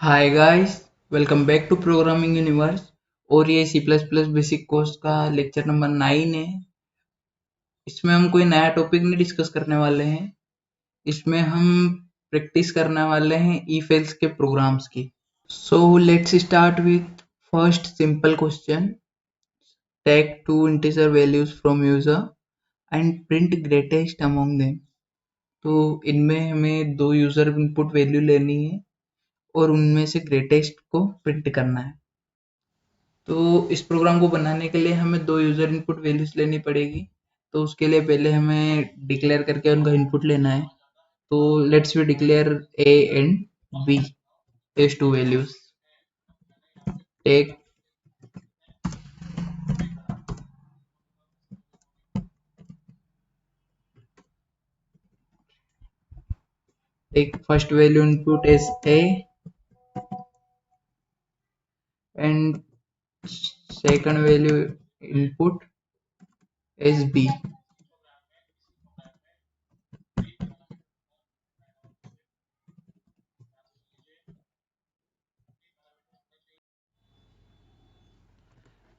Hi guys, welcome back to programming universe. और ये C plus plus basic course का lecture number 9 है। इसमें हम कोई नया टॉपिक नहीं डिस्कस करने वाले हैं। इसमें हम प्रैक्टिस करने वाले हैं if else के प्रोग्राम्स की। So let's start with first simple question. Take two integer values from user and print greatest among them. तो इनमें हमें दो यूजर इनपुट वैल्यू लेनी है और उनमें से ग्रेटेस्ट को प्रिंट करना है। तो इस प्रोग्राम को बनाने के लिए हमें दो यूजर इनपुट वैल्यूज लेनी पड़ेगी। तो उसके लिए पहले हमें डिक्लेयर करके उनका इनपुट लेना है। तो let's we declare A and B as two values. Take first value input as A and second value input as B.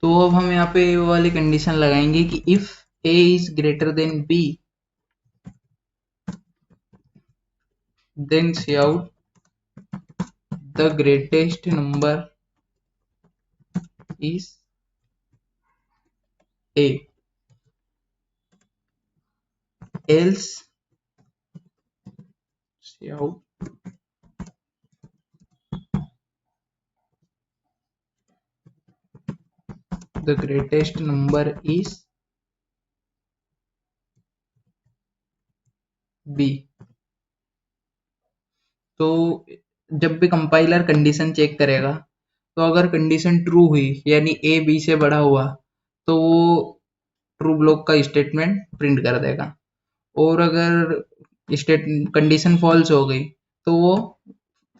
तो अब हम यहाँ पे वो वाली कंडीशन लगाएंगे कि if A is greater than B then cout the greatest number is A, else cout the greatest number is B। तो जब भी कंपाइलर कंडीशन चेक करेगा, तो अगर कंडीशन ट्रू हुई यानी ए बी से बड़ा हुआ, तो वो ट्रू ब्लॉक का स्टेटमेंट प्रिंट कर देगा। और अगर स्टेट कंडीशन फॉल्स हो गई, तो वो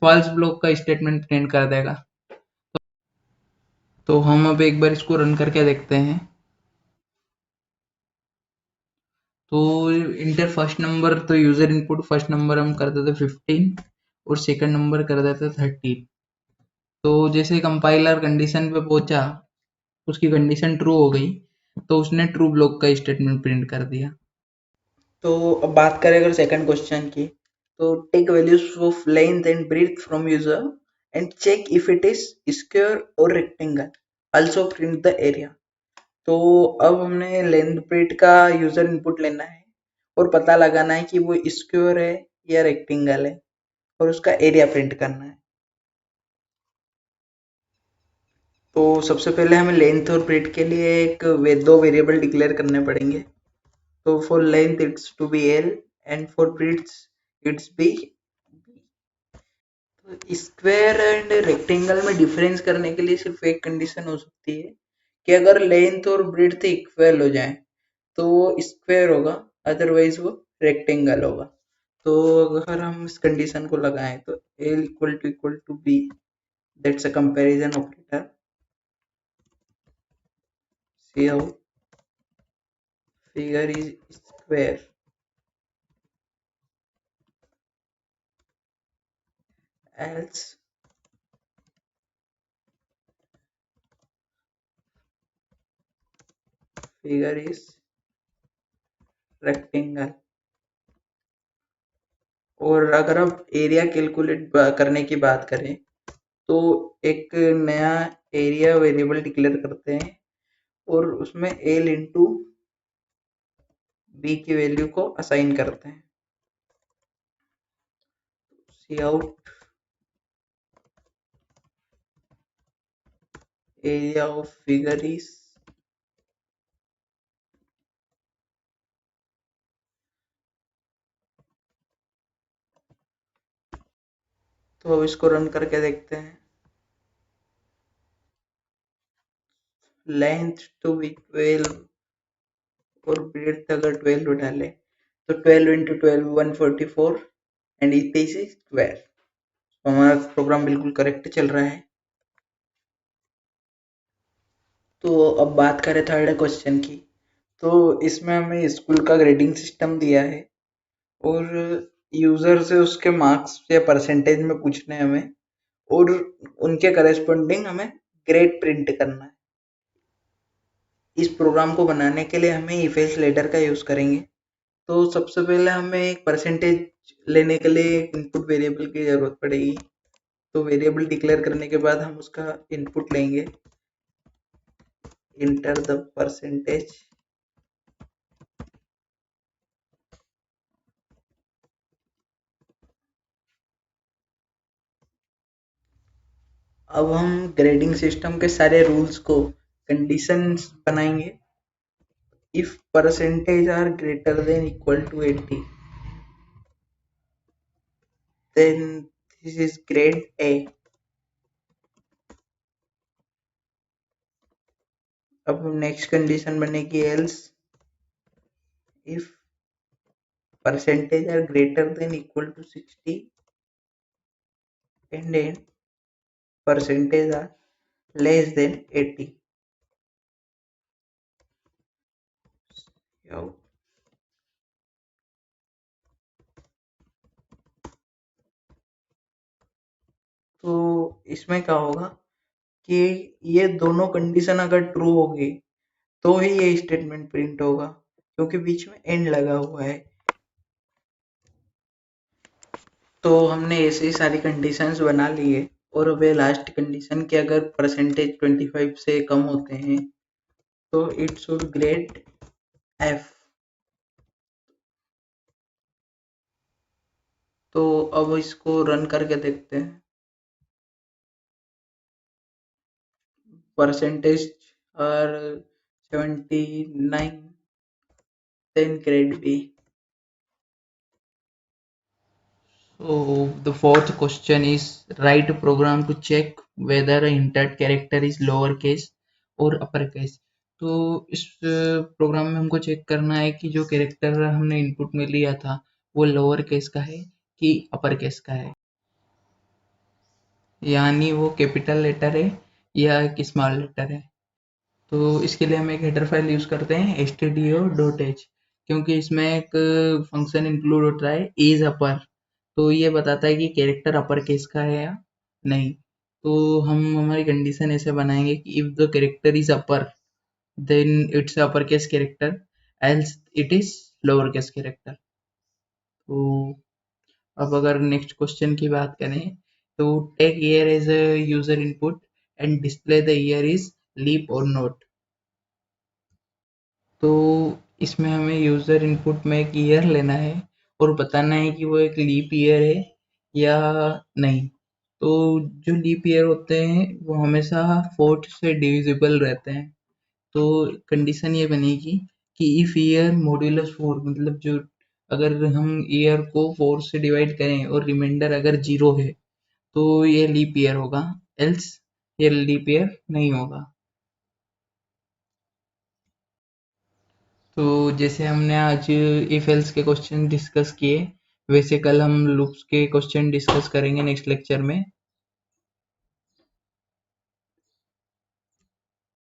फॉल्स ब्लॉक का स्टेटमेंट प्रिंट कर देगा। तो हम अब एक बार इसको रन करके देखते हैं। तो इंटर फर्स्ट नंबर, तो यूजर इनपुट फर्स्ट नंबर हम कर देते 15 और सेकंड नंबर कर देते 13। तो जैसे कंपाइलर कंडीशन पे पहुंचा, उसकी कंडीशन ट्रू हो गई, तो उसने ट्रू ब्लॉक का स्टेटमेंट प्रिंट कर दिया। तो अब बात करें अगर सेकंड क्वेश्चन की, तो take values of length and breadth from user and check if it is square और rectangle, also print the area. तो अब हमने लेंथ ब्रीथ का यूजर इनपुट लेना है और पता लगाना है कि वो स्क्वायर है या रेक्टेंगल है, और उसका एरिया प्रिंट करना है। तो सबसे पहले हमें लेंथ और ब्रीथ के लिए दो वेरिएबल डिक्लेयर करने पड़ेंगे। तो for length it's to be L and for breadth it's B. तो स्क्वायर एंड रेक्टेंगल में डिफरेंस करने के लिए सिर्फ एक कंडीशन हो सकती है कि अगर लेंथ और ब्रीथ इक्वल हो जाए तो वो स्क्वायर होगा, अदरवाइज वो रेक्टेंगल होगा। तो अगर हम इस कंडीशन को लगाएं तो L equal to B, that's a comparison operator. See how figure is square else figure is rectangle। और अगर आप एरिया कैलकुलेट करने की बात करें, तो एक नया एरिया वेरिएबल डिक्लेयर करते हैं और उसमें एल इंटू बी की वैल्यू को असाइन करते हैं। C out area of figure is, तो अब इसको रन करके देखते हैं। लेंथ टू बी 12 और ब्रेड्थ अगर 12 डाले तो 12 into 12 144 and it is square. तो हमारा प्रोग्राम बिल्कुल करेक्ट चल रहा है। तो अब बात करें थर्ड क्वेश्चन की, तो इसमें हमें स्कूल का ग्रेडिंग सिस्टम दिया है और यूजर से उसके मार्क्स या परसेंटेज में पूछने हैं हमें, और उनके करेस्पॉन्डिंग हमें ग्रेड प्रिंट करना है। इस प्रोग्राम को बनाने के लिए हमें इफ एल्स लेटर का यूज करेंगे। तो सबसे पहले हमें एक परसेंटेज लेने के लिए एक इनपुट वेरिएबल की जरूरत पड़ेगी। तो वेरिएबल डिक्लेयर करने के बाद हम उसका इनपुट लेंगे, इंटर द परसेंटेज। अब हम ग्रेडिंग सिस्टम के सारे रूल्स को कंडीशंस बनाएंगे। If percentage are greater than equal to 80, then this is grade A. अब नेक्स्ट कंडीशन बनेगी else if percentage are greater than equal to 60 and then percentage are less than 80. तो इसमें क्या होगा कि ये दोनों कंडीशन अगर ट्रू होगी तो ही ये स्टेटमेंट प्रिंट होगा, क्योंकि बीच में एंड लगा हुआ है। तो हमने ऐसी सारी कंडीशंस बना ली है और अब लास्ट कंडीशन कि अगर परसेंटेज 25 से कम होते हैं तो इट शुड ग्रेड एफ। तो अब इसको रन करके देखते हैं। परसेंटेज और 79, then grade B. So the fourth question is write a program to check whether a entered character is lowercase or uppercase. तो इस प्रोग्राम में हमको चेक करना है कि जो कैरेक्टर हमने इनपुट में लिया था वो लोअर केस का है कि अपर केस का है, यानी वो कैपिटल लेटर है या एक स्मॉल लेटर है। तो इसके लिए हम एक हेडर फाइल यूज करते हैं stdio.h, क्योंकि इसमें एक फंक्शन इंक्लूड होता है इज अपर। तो ये बताता है कि कैरेक्टर अपर केस का है या नहीं। तो हम हमारी कंडीशन ऐसे बनाएंगे कि if the character is upper then it's upper case character, else it is lower case character. तो अब अगर नेक्स्ट क्वेश्चन की बात करें तो take year as a user input and display the year is leap और नोट। तो इसमें हमें यूजर इनपुट में एक ईयर लेना है और बताना है कि वो एक लीप ईयर है या नहीं। तो जो लीप ईयर होते हैं वो हमेशा 4 से डिविजिबल रहते हैं। तो कंडीशन ये बनेगी कि इफ ईयर मॉड्यूलस 4, मतलब जो अगर हम ईयर को 4 से डिवाइड करें और रिमाइंडर अगर 0 है तो ये लीप ईयर होगा, एल्स ये लीप ईयर नहीं होगा। तो जैसे हमने आज इफ एल्स के क्वेश्चन डिस्कस किए, वैसे कल हम लूप्स के क्वेश्चन डिस्कस करेंगे नेक्स्ट लेक्चर में।